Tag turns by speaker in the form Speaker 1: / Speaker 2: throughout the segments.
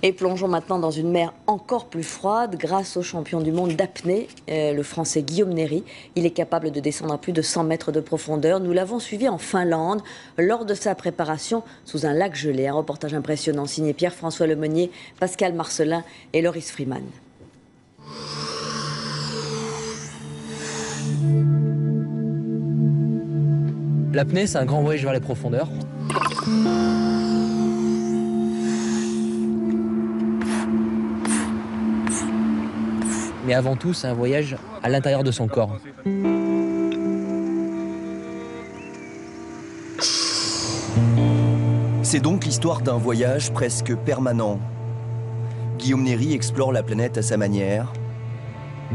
Speaker 1: Et plongeons maintenant dans une mer encore plus froide grâce au champion du monde d'apnée, le français Guillaume Néry. Il est capable de descendre à plus de 100 mètres de profondeur. Nous l'avons suivi en Finlande lors de sa préparation sous un lac gelé. Un reportage impressionnant signé Pierre-François Lemonnier, Pascal Marcelin et Loris Freeman.
Speaker 2: L'apnée, c'est un grand voyage vers les profondeurs. Mais avant tout, c'est un voyage à l'intérieur de son corps.
Speaker 3: C'est donc l'histoire d'un voyage presque permanent. Guillaume Néry explore la planète à sa manière.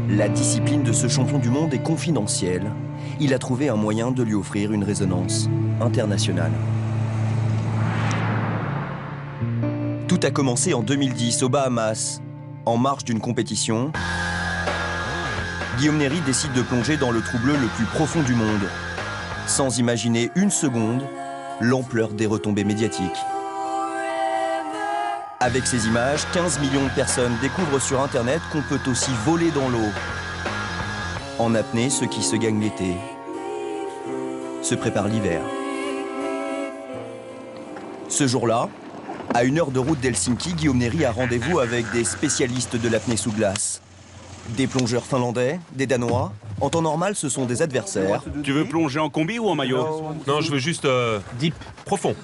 Speaker 3: La discipline de ce champion du monde est confidentielle. Il a trouvé un moyen de lui offrir une résonance internationale. Tout a commencé en 2010 aux Bahamas. En marge d'une compétition, Guillaume Néry décide de plonger dans le trou bleu le plus profond du monde, sans imaginer une seconde l'ampleur des retombées médiatiques. Avec ces images, 15 millions de personnes découvrent sur Internet qu'on peut aussi voler dans l'eau. En apnée, ceux qui se gagnent l'été se préparent l'hiver. Ce jour-là, à 1 heure de route d'Helsinki, Guillaume Néry a rendez-vous avec des spécialistes de l'apnée sous glace. Des plongeurs finlandais, des Danois. En temps normal, ce sont des adversaires.
Speaker 4: Tu veux plonger en combi ou en maillot?
Speaker 5: Non, je veux juste deep, profond.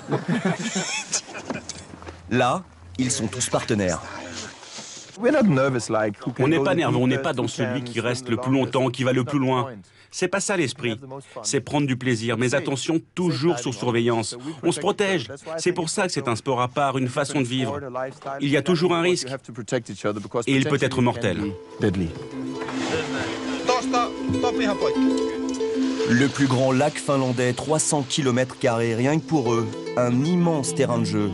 Speaker 3: Là, ils sont tous partenaires.
Speaker 4: On n'est pas nerveux, on n'est pas dans celui qui reste le plus longtemps, qui va le plus loin. C'est pas ça l'esprit. C'est prendre du plaisir, mais attention, toujours sous surveillance. On se protège. C'est pour ça que c'est un sport à part, une façon de vivre. Il y a toujours un risque. Et il peut être mortel.
Speaker 3: Le plus grand lac finlandais, 300 km², rien que pour eux. Un immense terrain de jeu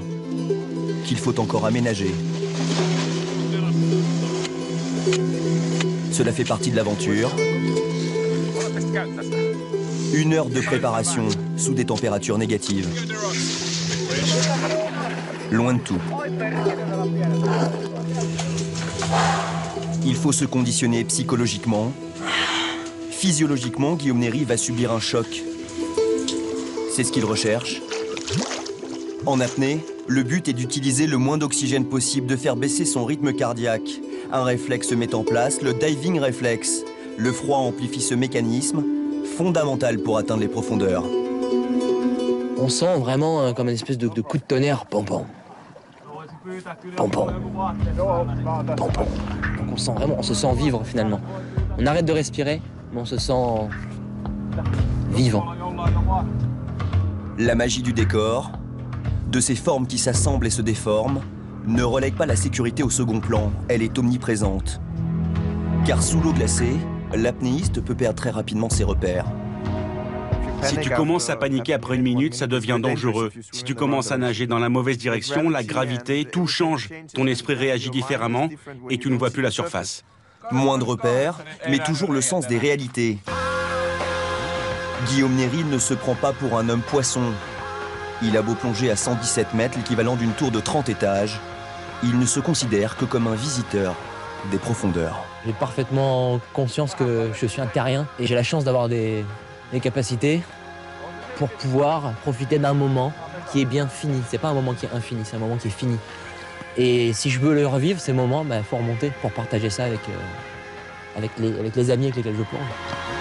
Speaker 3: qu'il faut encore aménager. Cela fait partie de l'aventure. 1 heure de préparation sous des températures négatives. Loin de tout. Il faut se conditionner psychologiquement. Physiologiquement, Guillaume Néry va subir un choc. C'est ce qu'il recherche. En apnée, le but est d'utiliser le moins d'oxygène possible, de faire baisser son rythme cardiaque. Un réflexe se met en place, le diving réflexe. Le froid amplifie ce mécanisme, fondamental pour atteindre les profondeurs.
Speaker 2: On sent vraiment comme une espèce de coup de tonnerre. Pom-pom. Pom-pom. Pom-pom. Donc on se sent vivre finalement. On arrête de respirer, mais on se sent vivant.
Speaker 3: La magie du décor, de ces formes qui s'assemblent et se déforment, ne relègue pas la sécurité au second plan, elle est omniprésente. Car sous l'eau glacée, l'apnéiste peut perdre très rapidement ses repères.
Speaker 4: Si tu commences à paniquer après 1 minute, ça devient dangereux. Si tu commences à nager dans la mauvaise direction, la gravité, tout change. Ton esprit réagit différemment et tu ne vois plus la surface.
Speaker 3: Moins de repères, mais toujours le sens des réalités. Guillaume Néry ne se prend pas pour un homme poisson. Il a beau plonger à 117 mètres, l'équivalent d'une tour de 30 étages, il ne se considère que comme un visiteur des profondeurs.
Speaker 2: J'ai parfaitement conscience que je suis un terrien et j'ai la chance d'avoir des capacités pour pouvoir profiter d'un moment qui est bien fini. C'est pas un moment qui est infini, c'est un moment qui est fini. Et si je veux le revivre, ces moments, faut remonter pour partager ça avec les amis avec lesquels je plonge.